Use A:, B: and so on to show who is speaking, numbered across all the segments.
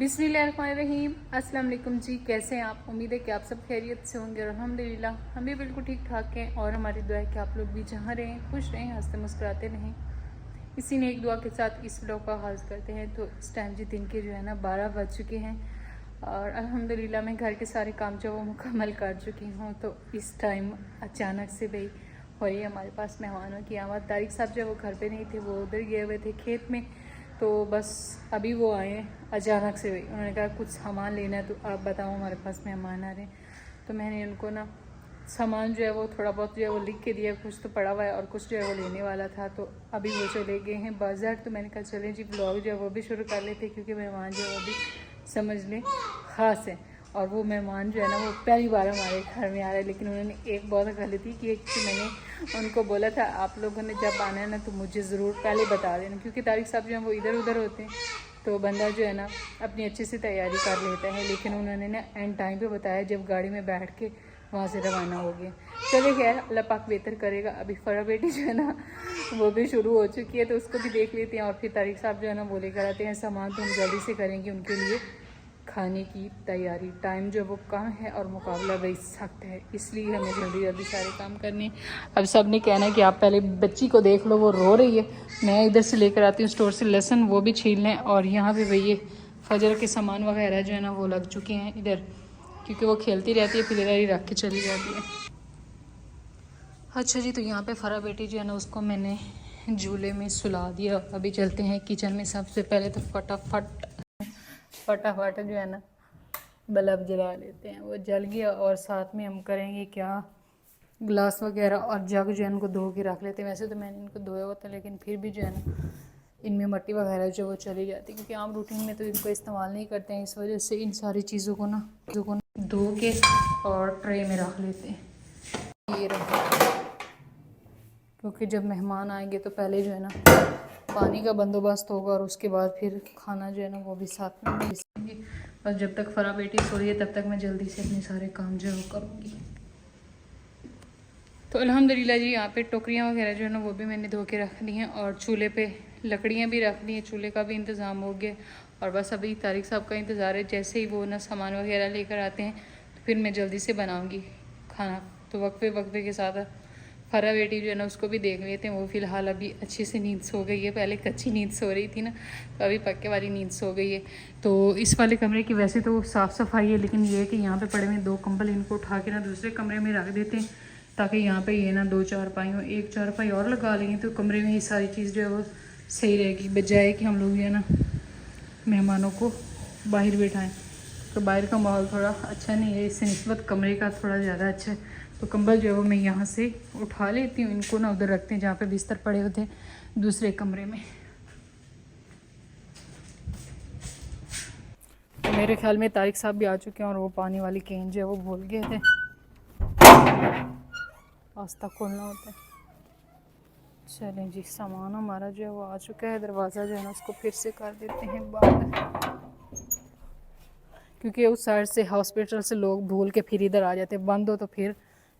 A: बिस्मिल्लाहिर्रहमानिर्रहीम। अस्सलाम वालेकुम जी, कैसे हैं आप? उम्मीद है कि आप सब खैरियत से होंगे। अल्हम्दुलिल्लाह हम भी बिल्कुल ठीक ठाक हैं और हमारी दुआ है कि आप लोग भी जहाँ रहें खुश रहें, हंसते मुस्कुराते रहें। इसी ने एक दुआ के साथ इस व्लॉग का आगाज़ करते हैं। तो इस टाइम जी दिन के जो है ना 12 बज चुके हैं और अल्हम्दुलिल्लाह मैं घर के सारे काम जो वो मुकम्मल कर चुकी हूँ। तो इस टाइम अचानक से भाई हो रही है हमारे पास मेहमानों की आमद। तारिक साहब जो वो घर पे नहीं थे, वो उधर गए हुए थे खेत में। तो बस अभी वो आए हैं अचानक से। भाई उन्होंने कहा कुछ सामान लेना है तो आप बताओ, हमारे पास मेहमान आ रहे हैं। तो मैंने उनको ना सामान जो है वो थोड़ा बहुत जो है वो लिख के दिया, कुछ तो पड़ा हुआ है और कुछ जो है वो लेने वाला था। तो अभी वो चले गए हैं बाज़ार। तो मैंने कहा चलें जी ब्लॉग जो है वो भी शुरू कर लेते, क्योंकि मेहमान जो है वो भी समझ लें ख़ास है। और वो मेहमान जो है ना वो पहली बार हमारे घर में आ रहा है। लेकिन उन्होंने एक बहुत गलती की है कि मैंने उनको बोला था आप लोगों ने जब आना है ना तो मुझे ज़रूर पहले बता देना, क्योंकि तारिक साहब जो है वो इधर उधर होते हैं तो बंदा जो है ना अपनी अच्छे से तैयारी कर लेता है। लेकिन उन्होंने ना एंड टाइम पे बताया जब गाड़ी में बैठ के वहाँ से रवाना हो गए। चलिए खैर अल्लाह पाक बेहतर करेगा। अभी फरा बेटी जो है ना वो भी शुरू हो चुकी है, तो उसको भी देख लेते हैं। और फिर तारिक साहब जो है ना वो लेकर आते हैं सामान, तो हम जल्दी से करेंगे उनके लिए खाने की तैयारी। टाइम जो वो कम है और मुकाबला भी सख्त है, इसलिए हमें जल्दी जल्दी सारे काम करने। अब सब ने कहना है कि आप पहले बच्ची को देख लो, वो रो रही है। मैं इधर से लेकर आती हूँ स्टोर से लहसुन, वो भी छील लें। और यहाँ पे भैया फजर के सामान वगैरह जो है ना वो लग चुके हैं इधर, क्योंकि वो खेलती रहती है फिर इधर ही रख के चली जाती है। अच्छा जी, तो यहाँ पे फरा बेटी जो है ना उसको मैंने झूले में सुला दिया। अभी चलते हैं किचन में। सबसे पहले तो फटाफट जो है ना बल्ब जला लेते हैं। वो जल गया और साथ में हम करेंगे क्या, गिलास वगैरह और जग जो है इनको धो के रख लेते हैं। वैसे तो मैंने इनको धोया होता है, लेकिन फिर भी जो है ना इनमें मट्टी वगैरह जो वो चली जाती है, क्योंकि आम रूटीन में तो इनको इस्तेमाल नहीं करते हैं। इस वजह से इन सारी चीज़ों को ना धो के और ट्रे में रख लेते हैं। ये रखो, क्योंकि जब मेहमान आएंगे तो पहले जो है ना पानी का बंदोबस्त होगा और उसके बाद फिर खाना जो है ना वो भी साथ में मिलेंगे। बस जब तक फरा बेटी सो रही है तब तक मैं जल्दी से अपने सारे काम जो है वो करूँगी। तो अल्हम्दुलिल्लाह जी यहाँ पे टोकरियाँ वगैरह जो है ना वो भी मैंने धो के रख दी हैं और चूल्हे पे लकड़ियाँ भी रख दी हैं। चूल्हे का भी इंतज़ाम हो गया और बस अभी तारिक साहब का इंतज़ार है। जैसे ही वो ना सामान वगैरह लेकर आते हैं तो फिर मैं जल्दी से बनाऊँगी खाना। तो वक्फे के साथ फरा बेटी जो है ना उसको भी देख लेते हैं। वो फ़िलहाल अभी अच्छे से नींद सो गई है। पहले कच्ची नींद सो रही थी ना, तो अभी पक्के वाली नींद सो गई है। तो इस वाले कमरे की वैसे तो साफ़ सफाई है, लेकिन ये है कि यहाँ पे पड़े हुए 2 कंबल, इनको उठा के ना दूसरे कमरे में रख देते हैं, ताकि यहाँ पे ये ना 2 चारपाई हो। एक चारपाई और लगा लेंगे तो कमरे में ये सारी चीज़ जो है वो सही रहेगी, बजाय कि हम लोग जो है ना मेहमानों को बाहर बैठाएं। तो बाहर का माहौल थोड़ा अच्छा नहीं है, इससे निस्बत कमरे का थोड़ा ज़्यादा अच्छा है। तो कंबल जो है वो मैं यहाँ से उठा लेती हूँ, इनको ना उधर रखते हैं जहाँ पे बिस्तर पड़े होते हैं दूसरे कमरे में। तो मेरे ख्याल में तारिक साहब भी आ चुके हैं और वो पानी वाली कैन जो है वो भूल गए थे, रास्ता खोलना होता है। चलें जी, सामान हमारा जो है वो आ चुका है। दरवाज़ा जो है ना उसको फिर से कर देते हैं बंद, क्योंकि उस साइड से हॉस्पिटल से लोग भूल के फिर इधर आ जाते, बंद हो तो फिर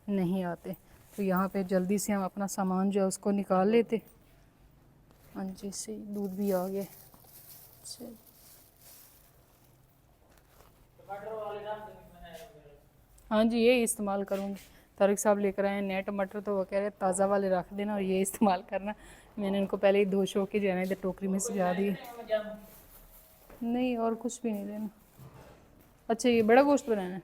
A: नहीं आते। तो यहाँ पे जल्दी से हम अपना सामान जो है उसको निकाल लेते। हाँ जी, से दूध भी आ गया। चल हाँ जी, ये इस्तेमाल करूँगी। तारिक साहब लेकर आए हैं नए टमाटर, तो वो कह रहे हैं ताज़ा वाले रख देना और ये इस्तेमाल करना। मैंने इनको पहले ही धो शो के जो है ना इधर टोकरी में सजा दी। नहीं और कुछ भी नहीं देना। अच्छा, ये बड़ा गोश्त बनाना है,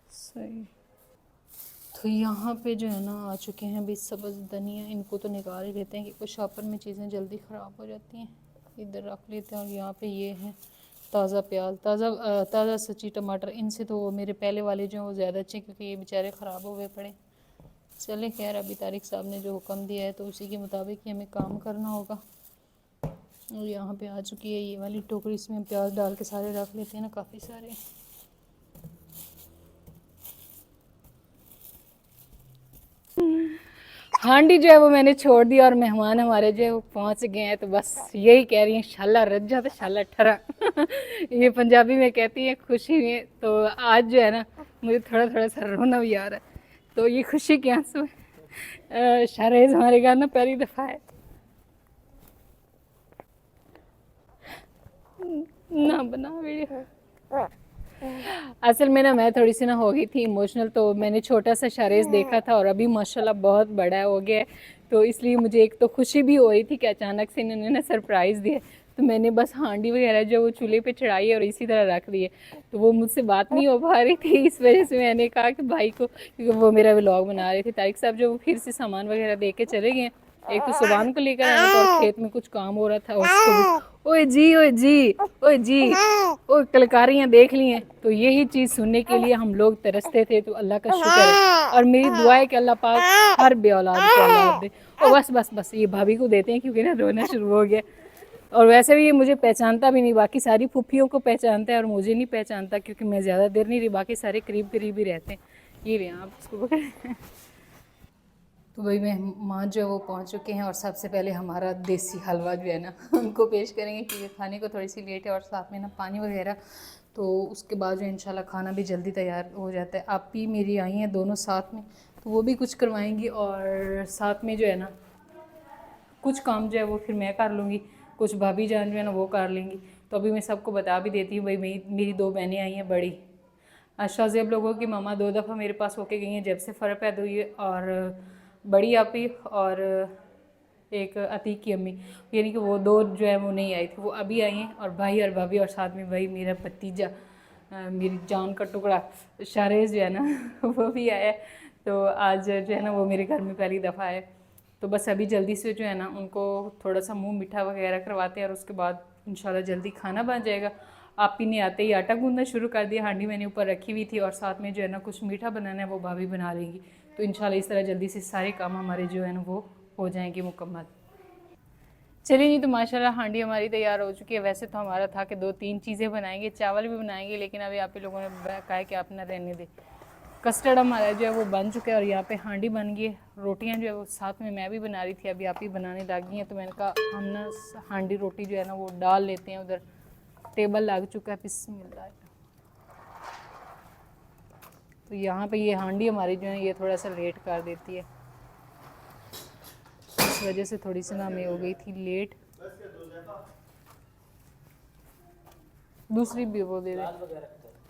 A: सही। तो यहाँ पे जो है ना आ चुके हैं अभी सब्ज़ धनिया। इनको तो निकाल ही लेते हैं, कि कुछ शॉपर में चीज़ें जल्दी ख़राब हो जाती हैं। इधर रख लेते हैं। और यहाँ पे ये है ताज़ा प्याज, ताज़ा सच्ची टमाटर। इनसे तो मेरे पहले वाले जो हैं वो ज़्यादा अच्छे, क्योंकि ये बेचारे ख़राब हो गए पड़े। चले खैर, अभी तारिक साहब ने जो हुक्म दिया है तो उसी के मुताबिक ही हमें काम करना होगा। और यहाँ पे आ चुकी है ये वाली टोकरी, इसमें हम प्याज डाल के सारे रख लेते हैं ना, काफ़ी सारे। हांडी जो है वो मैंने छोड़ दिया और मेहमान हमारे जो है वो पहुंच गए हैं। तो बस यही कह रही हैं, शाला रज्जा तो शाला ठरा ये पंजाबी में कहती है खुशी में। तो आज जो है ना मुझे थोड़ा थोड़ा सा रोना भी आ रहा है। तो ये खुशी के आंसू है। शाहरेज हमारे घर ना पहली दफ़ा है। ना बना वीडियो। असल में ना मैं थोड़ी सी ना हो गई थी इमोशनल, तो मैंने छोटा सा शारेज देखा था और अभी माशाल्लाह बहुत बड़ा हो गया है, तो इसलिए मुझे एक तो खुशी भी हो रही थी कि अचानक से इन्होंने ना सरप्राइज़ दिया। तो मैंने बस हांडी वगैरह जो वो चूल्हे पे चढ़ाई और इसी तरह रख दिए। तो वो मुझसे बात नहीं हो पा रही थी, इस वजह से मैंने कहा कि भाई को, क्योंकि वो मेरा व्लॉग बना रहे थे, तारिक साहब जो वो फिर से सामान वगैरह दे के चले गए। एक तो सुबान को लेकर आना था और खेत में कुछ काम हो रहा था उसको भी। ओए जी, ओए जी, ओए जी, ओए कलकारियाँ देख ली हैं। तो यही चीज़ सुनने के लिए हम लोग तरसते थे। तो अल्लाह का शुक्र है और मेरी दुआ है कि अल्लाह पाक हर बे औलाद को औलाद दे। और बस बस बस ये भाभी को देते हैं क्योंकि ना रोना शुरू हो गया। और वैसे भी ये मुझे पहचानता भी नहीं, बाकी सारी फूफियों को पहचानता है और मुझे नहीं पहचानता क्योंकि मैं ज़्यादा देर नहीं रही, बाकी सारे करीब करीब ही रहते हैं। ये ले आप इसको पकड़े। तो भाई मेहमान जो है वो पहुंच चुके हैं और सबसे पहले हमारा देसी हलवा जो है ना उनको पेश करेंगे क्योंकि खाने को थोड़ी सी लेट है और साथ में ना पानी वगैरह। तो उसके बाद जो इंशाल्लाह खाना भी जल्दी तैयार हो जाता है। आप भी मेरी आई हैं दोनों साथ में, तो वो भी कुछ करवाएंगी और साथ में जो है ना कुछ काम जो है वो फिर मैं कर लूँगी, कुछ भाभी जान जो है ना वो कर लेंगी। तो अभी मैं सबको बता भी देती हूँ भाई, मेरी दो बहनें आई हैं बड़ी। शाज़ेब लोगों की मामा 2 दफ़ा मेरे पास होके गई हैं जब से फ़र्क पैदा हुई है, और बड़ी आपी और एक अतीक की अम्मी, यानी कि वो 2 जो है वो नहीं आई थी, वो अभी आई हैं। और भाई और भाभी और साथ में भाई मेरा भतीजा, मेरी जान का टुकड़ा शारेज जो है ना वो भी आया है। तो आज जो है ना वो मेरे घर में पहली दफ़ा है। तो बस अभी जल्दी से जो है ना उनको थोड़ा सा मुंह मीठा वगैरह करवाते हैं और उसके बाद इंशाल्लाह जल्दी खाना बन जाएगा। आप ही ने आते ही आटा गूंदना शुरू कर दिया, हांडी मैंने ऊपर रखी हुई थी और साथ में जो है ना कुछ मीठा बनाना है वो भाभी बना लेंगी। तो इंशाल्लाह इस तरह जल्दी से सारे काम हमारे जो है ना वो हो जाएंगे मुकम्मल। चलिए नहीं तो माशाल्लाह हांडी हमारी तैयार हो चुकी है। वैसे तो हमारा था कि 2-3 चीज़ें बनाएंगे, चावल भी बनाएंगे, लेकिन अभी आप ही लोगों ने कहा है कि आप ना रहने दें। कस्टर्ड हमारा जो है वो बन चुका है और यहाँ पे हांडी बन गई है। रोटियाँ जो है वो साथ में मैं भी बना रही थी, अभी आप ही बनाने लगी हैं। तो मैंने कहा हम ना हांडी रोटी जो है ना वो डाल लेते हैं उधर। टेबल लग चुका है, बिस्मिल्लाह। तो यहाँ पे ये हांडी हमारी जो है ये थोड़ा सा लेट कर देती है, इस वजह से थोड़ी सी ना हमें हो गई थी लेट। दूसरी भी वो दे दे,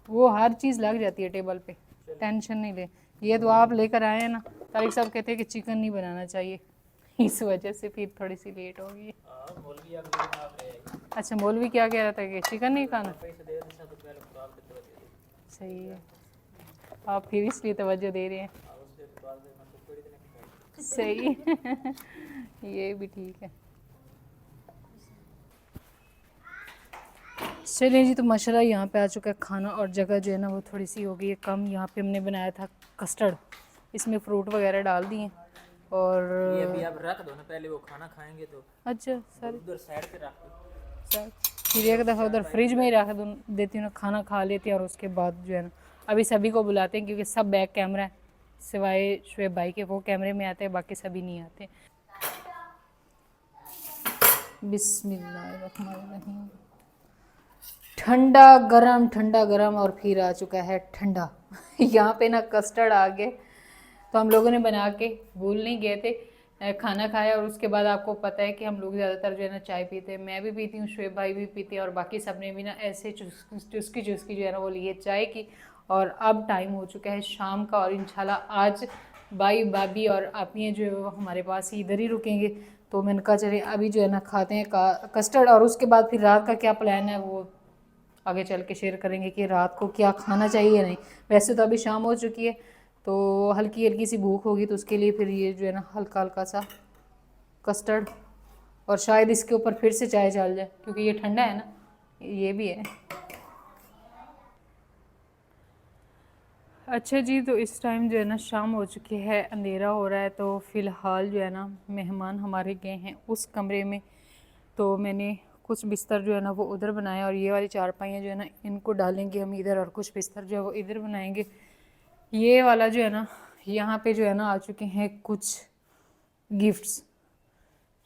A: वो हर चीज़ लग जाती है टेबल पे, टेंशन नहीं ले। ये तो आप लेकर आए हैं ना, तारिक साहब कहते हैं कि चिकन नहीं बनाना चाहिए, इस वजह से फिर थोड़ी सी लेट हो गई। अच्छा, मौलवी क्या कह रहा था कि चिकन नहीं खाना? सही है, आप फिर इसलिए तवज्जो दे रहे हैं। सही ये भी ठीक है। चलिए जी, तो माशाल्लाह यहाँ पे आ चुका है खाना और जगह जो है ना वो थोड़ी सी हो गई है कम। यहाँ पे हमने बनाया था कस्टर्ड, इसमें फ्रूट वगैरह डाल दिए और
B: ये अभी आप रख दो ना, पहले वो खाना खाएंगे तो।
A: अच्छा सर,
B: उधर साइड पे रख दो
A: सर फिर एक दफ़ा उधर फ्रिज में ही रख देती हूँ ना, खाना खा लेती हैं और उसके बाद जो है ना अभी सभी को बुलाते हैं क्योंकि सब बैक कैमरा है, सिवाय शुएब भाई के, वो कैमरे में आते हैं, बाकी सभी नहीं आते। बिस्मिल्लाहिर्रहमानिर्रहीम। ठंडा गरम और फिर आ चुका है ठंडा यहाँ पे ना कस्टर्ड आ गए। तो हम लोगों ने बना के भूल नहीं गए थे, खाना खाया और उसके बाद आपको पता है कि हम लोग ज़्यादातर जो है ना चाय पीते हैं, मैं भी पीती हूँ, शुएब भाई भी पीते हैं और बाकी सब ने भी ना ऐसे चुस्की चुस्की जो है ना वो लिए चाय की। और अब टाइम हो चुका है शाम का और इंशाल्लाह आज भाई भाभी और आपियाँ जो है वो हमारे पास ही इधर ही रुकेंगे। तो मैंने कहा चले अभी जो है ना खाते हैं कस्टर्ड और उसके बाद फिर रात का क्या प्लान है वो आगे चल के शेयर करेंगे कि रात को क्या खाना चाहिए नहीं। वैसे तो अभी शाम हो चुकी है तो हल्की हल्की सी भूख होगी, तो उसके लिए फिर ये जो है ना हल्का हल्का सा कस्टर्ड और शायद इसके ऊपर फिर से चाय चल जाए क्योंकि ये ठंडा है ना, ये भी है। अच्छा जी, तो इस टाइम जो है ना शाम हो चुकी है, अंधेरा हो रहा है। तो फ़िलहाल जो है ना मेहमान हमारे गए हैं उस कमरे में, तो मैंने कुछ बिस्तर जो है ना वो उधर बनाया और ये वाली चारपाइयाँ जो है ना इनको डालेंगे हम इधर और कुछ बिस्तर जो है वो इधर बनाएंगे। ये वाला जो है ना यहाँ पे जो है ना आ चुके हैं कुछ गिफ्ट्स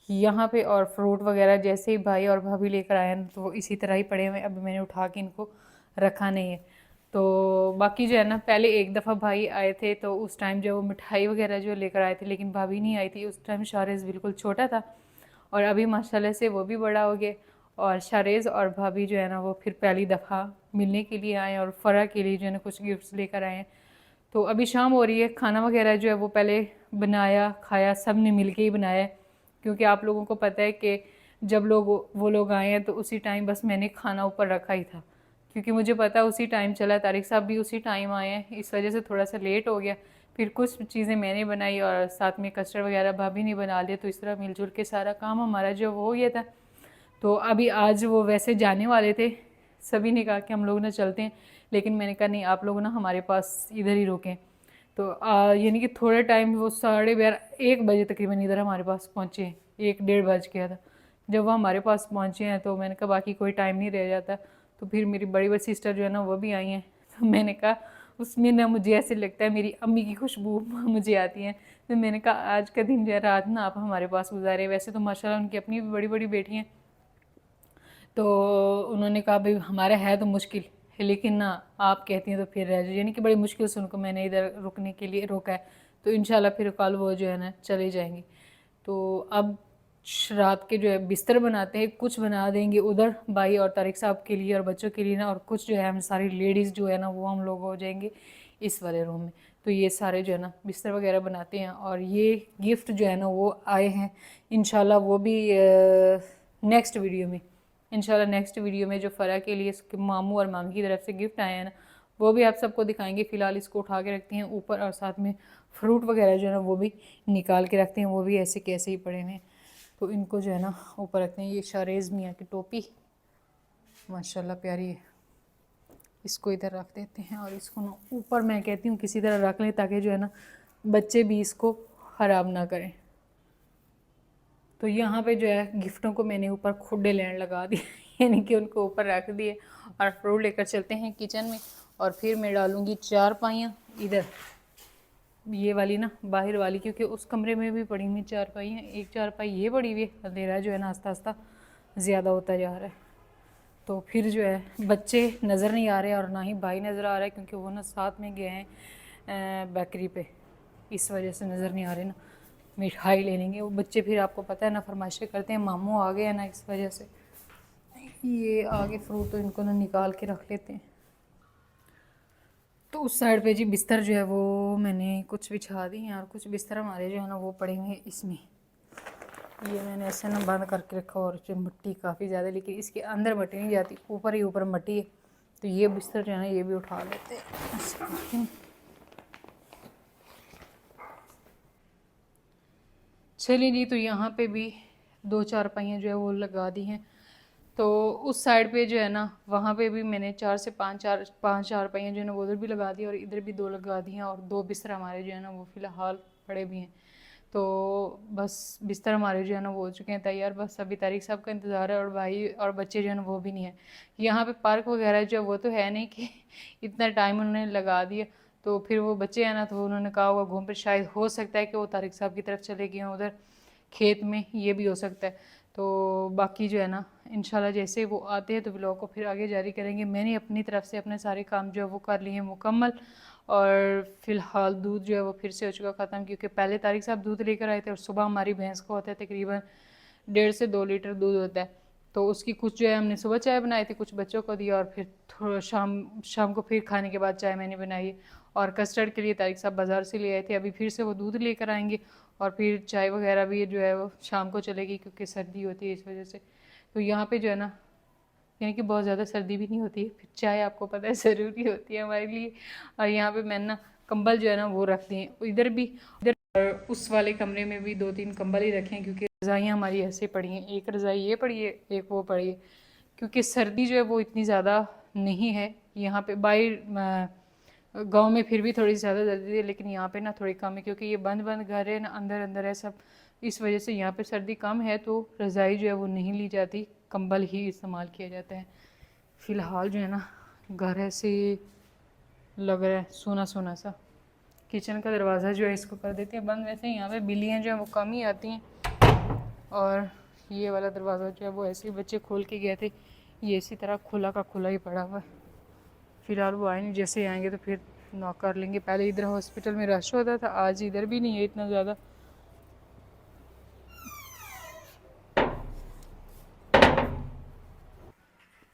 A: यहाँ पे और फ्रूट वगैरह जैसे ही भाई और भाभी लेकर आए हैं तो इसी तरह ही पड़े हुए, अभी मैंने उठा के इनको रखा नहीं है। तो बाकी जो है ना पहले एक दफ़ा भाई आए थे तो उस टाइम जो वो मिठाई वगैरह जो लेकर आए थे, लेकिन भाभी नहीं आई थी उस टाइम, शारेज़ बिल्कुल छोटा था और अभी माशाल्लाह से वो भी बड़ा हो गया। और शारेज़ और भाभी जो है ना वो फिर पहली दफ़ा मिलने के लिए आए और फ़रा के लिए जो है ना कुछ गिफ्ट्स लेकर आए हैं। तो अभी शाम हो रही है, खाना वगैरह जो है वो पहले बनाया खाया, सब ने मिल के ही बनाया है, क्योंकि आप लोगों को पता है कि जब वो लोग आए हैं तो उसी टाइम बस मैंने खाना ऊपर रखा ही था, क्योंकि मुझे पता उसी टाइम चला, तारिक साहब भी उसी टाइम आए हैं, इस वजह से थोड़ा सा लेट हो गया। फिर कुछ चीज़ें मैंने बनाई और साथ में कस्टर्ड वगैरह भाभी ने बना लिया, तो इस तरह मिलजुल के सारा काम हमारा जो वो हो गया था। तो अभी आज वो वैसे जाने वाले थे, सभी ने कहा कि हम लोग ना चलते हैं, लेकिन मैंने कहा नहीं, आप लोग ना हमारे पास इधर ही रुकें। तो यानी कि थोड़े टाइम वो 12:30-1 बजे तकरीबन इधर हमारे पास पहुँचे, 1-1:30 बज गया था जब वो हमारे पास पहुँचे हैं। तो मैंने कहा बाकी कोई टाइम नहीं रह जाता। तो फिर मेरी बड़ी सिस्टर जो है ना वो भी आई हैं, तो मैंने कहा उसमें ना मुझे ऐसे लगता है मेरी अम्मी की खुशबू मुझे आती है। तो मैंने कहा आज का दिन जो है रात ना आप हमारे पास गुजारे। वैसे तो माशाल्लाह उनकी अपनी भी बड़ी बड़ी बेटी हैं, तो उन्होंने कहा भाई हमारा है तो मुश्किल है, लेकिन ना आप कहती हैं तो फिर रह जाए, यानी कि बड़ी मुश्किल से उनको मैंने इधर रुकने के लिए रोका है। तो इंशाल्लाह फिर कल वो जो है ना चले जाएंगे। तो अब रात के जो है बिस्तर बनाते हैं, कुछ बना देंगे उधर भाई और तारिक साहब के लिए और बच्चों के लिए ना, और कुछ जो है हम सारी लेडीज़ जो है ना वो हम लोग हो जाएंगे इस वाले रूम में। तो ये सारे जो है ना बिस्तर वगैरह बनाते हैं। और ये गिफ्ट जो है ना वो आए हैं, इंशाल्लाह वो भी नेक्स्ट वीडियो में, इंशाल्लाह नेक्स्ट वीडियो में जो फ़रा के लिए इसके मामू और मामी की तरफ से गिफ्ट आए हैं ना वो भी आप सबको दिखाएंगे। फ़िलहाल इसको उठा के रखते हैं ऊपर, और साथ में फ्रूट वगैरह जो है ना वो भी निकाल के रखते हैं, वो भी ऐसे कैसे ही पड़े हैं। तो इनको जो है ना ऊपर रखते हैं। ये शारेज़ मियाँ की टोपी माशाल्लाह प्यारी है, इसको इधर रख देते हैं। और इसको ना ऊपर मैं कहती हूँ किसी तरह रख लें, ताकि जो है ना बच्चे भी इसको ख़राब ना करें। तो यहाँ पे जो है गिफ्टों को मैंने ऊपर खुडे लैंड लगा दिए यानी कि उनको ऊपर रख दिए, और फ्रूट लेकर चलते हैं किचन में। और फिर मैं डालूँगी चारपाइयाँ इधर, ये वाली ना बाहर वाली, क्योंकि उस कमरे में भी पड़ी हुई चारपाइयाँ, एक चारपाई ये पड़ी हुई है। अंधेरा जो है ना आस्ता आस्ता ज़्यादा होता जा रहा है। तो फिर जो है बच्चे नज़र नहीं आ रहे और ना ही भाई नज़र आ रहा है, क्योंकि वो ना साथ में गए हैं बेकरी पे, इस वजह से नज़र नहीं आ रहे ना। मिठाई ले लेंगे वो बच्चे, फिर आपको पता है ना फरमाइशें करते हैं, मामू आ गए हैं ना, इस वजह से। ये आगे फ्रूट तो इनको ना निकाल के रख लेते हैं। तो उस साइड पे जी बिस्तर जो है वो मैंने कुछ बिछा दी हैं, और कुछ बिस्तर हमारे जो है ना वो पड़े हुए हैं इसमें। ये मैंने ऐसे ना बंद करके रखा, और जो मिट्टी काफ़ी ज़्यादा, लेकिन इसके अंदर मिट्टी नहीं जाती, ऊपर ही ऊपर मिट्टी है। तो ये बिस्तर जो है ना ये भी उठा लेते हैं। चलिए जी, तो यहाँ पे भी 2 चारपाइयाँ जो है वो लगा दी हैं। तो उस साइड पे जो है ना वहाँ पे भी मैंने 4 से 5 चारपाइयाँ जो है ना वो उधर भी लगा दी, और इधर भी 2 लगा दी हैं, और 2 बिस्तर हमारे जो है ना वो फ़िलहाल पड़े भी हैं। तो बस बिस्तर हमारे जो है ना वो हो चुके हैं तैयार, बस अभी तारिक साहब का इंतज़ार है, और भाई और बच्चे जो है ना वो भी नहीं है। यहाँ पे पार्क वगैरह जो है वो तो है नहीं कि इतना टाइम उन्होंने लगा दिया। तो फिर वो बच्चे हैं ना, तो उन्होंने कहा होगा घूम, पर शायद हो सकता है कि वो तारिक साहब की तरफ चले गए हों उधर खेत में, ये भी हो सकता है। तो बाकी जो है ना इंशाल्लाह जैसे वो आते हैं तो व्लॉग को फिर आगे जारी करेंगे। मैंने अपनी तरफ से अपने सारे काम जो है वो कर लिए हैं मुकम्मल। और फ़िलहाल दूध जो है वो फिर से हो चुका ख़त्म, क्योंकि पहले तारिक साहब दूध लेकर आए थे, और सुबह हमारी भैंस को होता है तकरीबन 1.5 से 2 लीटर दूध होता है। तो उसकी कुछ जो है हमने सुबह चाय बनाई थी, कुछ बच्चों को दिया, और फिर थोड़ा शाम को फिर खाने के बाद चाय मैंने बनाई। और कस्टर्ड के लिए तारिक साहब बाज़ार से ले आए थे, अभी फिर से वो दूध लेकर आएंगे, और फिर चाय वगैरह भी जो है वो शाम को चलेगी, क्योंकि सर्दी होती है इस वजह से। तो यहाँ पे जो है ना यानी कि बहुत ज़्यादा सर्दी भी नहीं होती है, फिर चाय आपको पता है ज़रूरी होती है हमारे लिए। और यहाँ पे मैंने ना कंबल जो है ना वो रख दिए इधर भी, इधर और उस वाले कमरे में भी 2-3 कंबल ही रखे हैं, क्योंकि रज़ाइयाँ हमारी ऐसे पड़ी हैं, एक रज़ाई ये पड़ी है, एक वो पड़ी है, क्योंकि सर्दी जो है वो इतनी ज़्यादा नहीं है यहाँ पे। बाहर गांव में फिर भी थोड़ी ज़्यादा सर्दी है, लेकिन यहाँ पे ना थोड़ी कम है, क्योंकि ये बंद बंद घर है ना, अंदर अंदर है सब, इस वजह से यहाँ पे सर्दी कम है। तो रज़ाई जो है वो नहीं ली जाती, कंबल ही इस्तेमाल किया जाता है। फ़िलहाल जो है ना घर ऐसे लग रहा है सोना सोना सा। किचन का दरवाज़ा जो है इसको कर देते हैं बंद। वैसे यहाँ पे बिल्लियाँ जो हैं वो कम ही आती हैं, और ये वाला दरवाज़ा जो है वो ऐसे ही बच्चे खोल के गए थे, ये इसी तरह खुला का खुला ही पड़ा हुआ है। फ़िलहाल वो आए नहीं, जैसे आएंगे तो फिर नॉक कर लेंगे। पहले इधर हॉस्पिटल में रश होता था, आज इधर भी नहीं है इतना ज़्यादा।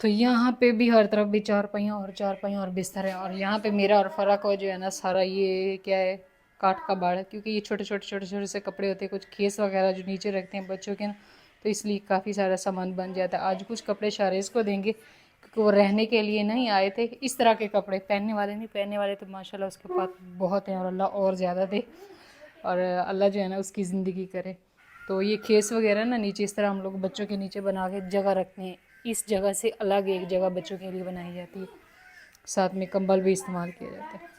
A: तो यहाँ पे भी हर तरफ भी चारपाइयाँ और बिस्तर है। और यहाँ पे मेरा और फ़रा को जो है ना सारा ये क्या है, काठ का बाड़ है, क्योंकि ये छोटे छोटे से कपड़े होते हैं, कुछ खेस वगैरह जो नीचे रखते हैं बच्चों के ना, तो इसलिए काफ़ी सारा सामान बन जाता है। आज कुछ कपड़े शारेज़ को देंगे क्योंकि वो रहने के लिए नहीं आए थे। इस तरह के कपड़े पहनने वाले नहीं, पहनने वाले तो माशाल्लाह उसके पास बहुत हैं और अल्लाह और ज़्यादा दे, और अल्लाह जो है ना उसकी ज़िंदगी करे। तो ये खेस वगैरह ना नीचे इस तरह हम लोग बच्चों के नीचे बना के जगह रखते हैं। इस जगह से अलग एक जगह बच्चों के लिए बनाई जाती है, साथ में कंबल भी इस्तेमाल किया जाता है।